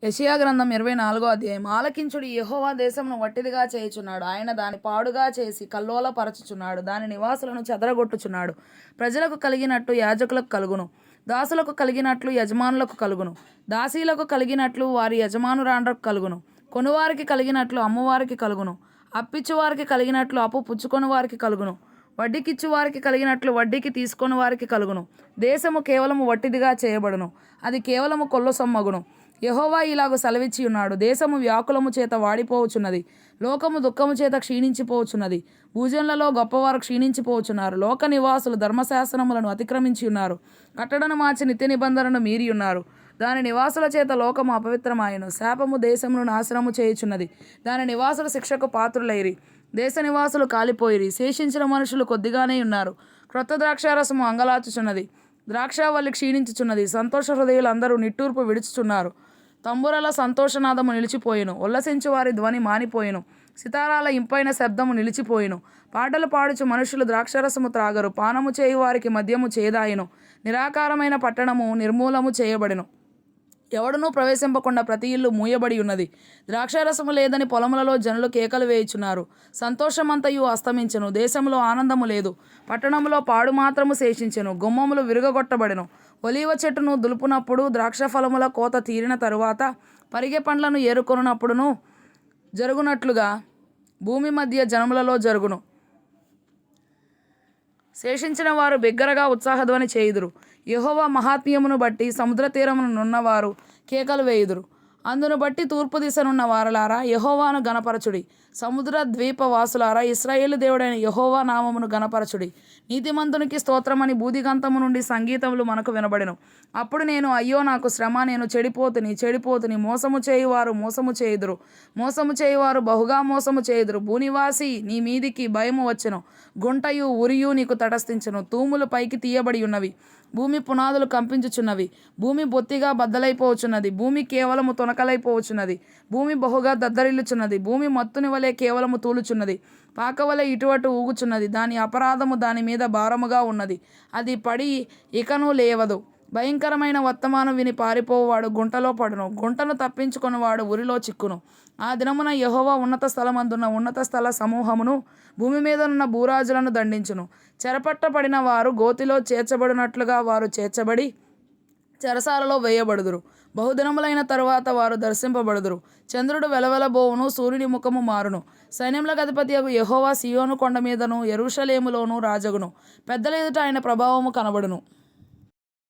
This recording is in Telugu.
యెషయా గ్రంథం 24వ అధ్యాయం. ఆలకించుడి, యెహోవా దేశమును వట్టిదిగా చేయుచున్నాడు. ఆయన దాని పాడుగా చేసి కల్లోలపరచుచున్నాడు. దాని నివాసులను చెదరగొట్టుచున్నాడు. ప్రజలకు కలిగినట్టు యాజకులకు కలుగును, దాసులకు కలిగినట్లు యజమానులకు కలుగును. దాసీలకు కలిగినట్లు వారి యజమానురాండ్రకు కలుగును. కొనువారికి కలిగినట్లు అమ్మువారికి కలుగును. అప్పిచ్చువారికి కలిగినట్లు అప్పు పుచ్చుకొని వారికి కలుగును. వడ్డీకిచ్చు వారికి కలిగినట్లు వడ్డీకి తీసుకొని వారికి కలుగును. దేశము కేవలము వట్టిదిగా చేయబడును, అది కేవలము కొల్లసొమ్మగును. యెహోవా ఇలాగు సెలవిచ్చి ఉన్నాడు. దేశము వ్యాకులము చేత వాడిపోవచున్నది, లోకము దుఃఖము చేత క్షీణించిపోవచున్నది. భూజనులలో గొప్పవారు క్షీణించిపోవచున్నారు. లోక నివాసులు ధర్మశాసనములను అతిక్రమించి ఉన్నారు. కట్టడను మార్చి నిత్య నిబంధనను మీరి ఉన్నారు. దాని నివాసుల చేత లోకము అపవిత్రమాయను. శాపము దేశమును నాశనము చేయుచున్నది. దాని నివాసులు శిక్షకు పాత్రులైరి. దేశ నివాసులు కాలిపోయిరి. శేషించిన మనుషులు కొద్దిగానే ఉన్నారు. క్రొత్త ద్రాక్షారసము అంగలాచుచున్నది, ద్రాక్షావల్లి క్షీణించుచున్నది. సంతోష హృదయులు అందరూ నిట్టూర్పు విడుచుచున్నారు. తంబురల సంతోషనాదము నిలిచిపోయెను. ఉల్లసించు వారి ధ్వని మానిపోయెను. సితారాల ఇంపైన శబ్దము నిలిచిపోయెను. పాటలు పాడుచు మనుషులు ద్రాక్షరసము త్రాగరు. పానము చేయు వారికి మద్యము చేదాయెను. నిరాకారమైన పట్టణము నిర్మూలము చేయబడెను. ఎవడునూ ప్రవేశింపకుండా ప్రతి ఇల్లు మూయబడి ఉన్నది. ద్రాక్షారసము లేదని పొలములలో జనులు కేకలు వేయుచున్నారు. సంతోషమంతయు అస్తమించెను. దేశంలో ఆనందము లేదు. పట్టణంలో పాడు మాత్రము శేషించెను. గుమ్మములు విరుగగొట్టబడెను. ఒలీవ చెట్టును దులుపునప్పుడు, ద్రాక్ష ఫలముల కోత తీరిన తరువాత, పరిగె పండ్లను ఏరుకొనున్నప్పుడును జరుగునట్లుగా భూమి మధ్య జనములలో జరుగును. శేషించిన వారు బిగ్గరగా ఉత్సాహధ్వని చేయుదురు. యెహోవా మహాత్మ్యమును బట్టి సముద్ర తీరమున నున్నవారు కేకలు వేయుదురు. అందును బట్టి తూర్పు దిశనున్న వారలారా, యెహోవాను గణపరచుడి. సముద్ర ద్వీప వాసులారా, ఇశ్రాయేలు దేవుడైన యెహోవా నామమును గణపరచుడి. నీతిమంతునికి స్తోత్రమని బూదిగంతము నుండి సంగీతములు మనకు వినబడెను. అప్పుడు నేను, అయ్యో నాకు శ్రమ, నేను చెడిపోతుని. మోసము చేయువారు మోసము చేయుదురు. మోసము చేయువారు బహుగా మోసము చేయుదురు. భూనివాసి, నీ మీదికి భయము వచ్చెను. గుంటయు ఉరియు నీకు తటస్థించెను. తూములు పైకి తీయబడి ఉన్నవి. భూమి పునాదులు కంపించుచున్నవి. భూమి బొత్తిగా బద్దలైపోవచున్నది. భూమి కేవలము తొనకలైపోవచున్నది. భూమి బహుగా దద్దరిల్లుచున్నది. భూమి మత్తుని వలె కేవలము తూలుచున్నది. పాకవలె ఇటువటు ఊగుచున్నది. దాని అపరాధము దాని మీద భారముగా ఉన్నది. అది పడి ఇకను లేవదు. భయంకరమైన వర్తమానం విని పారిపోవాడు గుంటలో పడును. గుంటను తప్పించుకొనివాడు ఉరిలో చిక్కును. ఆ దినమున యెహోవా ఉన్నత స్థలమందున్న ఉన్నత స్థల సమూహమును, భూమి మీదనున్న భూరాజులను దండించును. చెరపట్టబడిన వారు గోతిలో చేర్చబడినట్లుగా వారు చేర్చబడి చెరసాలలో వేయబడుదురు. బహుదినములైన తరువాత వారు దర్శింపబడుదురు. చంద్రుడు వెలవెలబోవును, సూర్యుని ముఖము మారును. సైన్యములకు అధిపతియగు యెహోవా సీయోను కొండ మీదను యెరూషలేములోను రాజగును. పెద్దల ఎదుట ఆయన ప్రభావము కనబడును.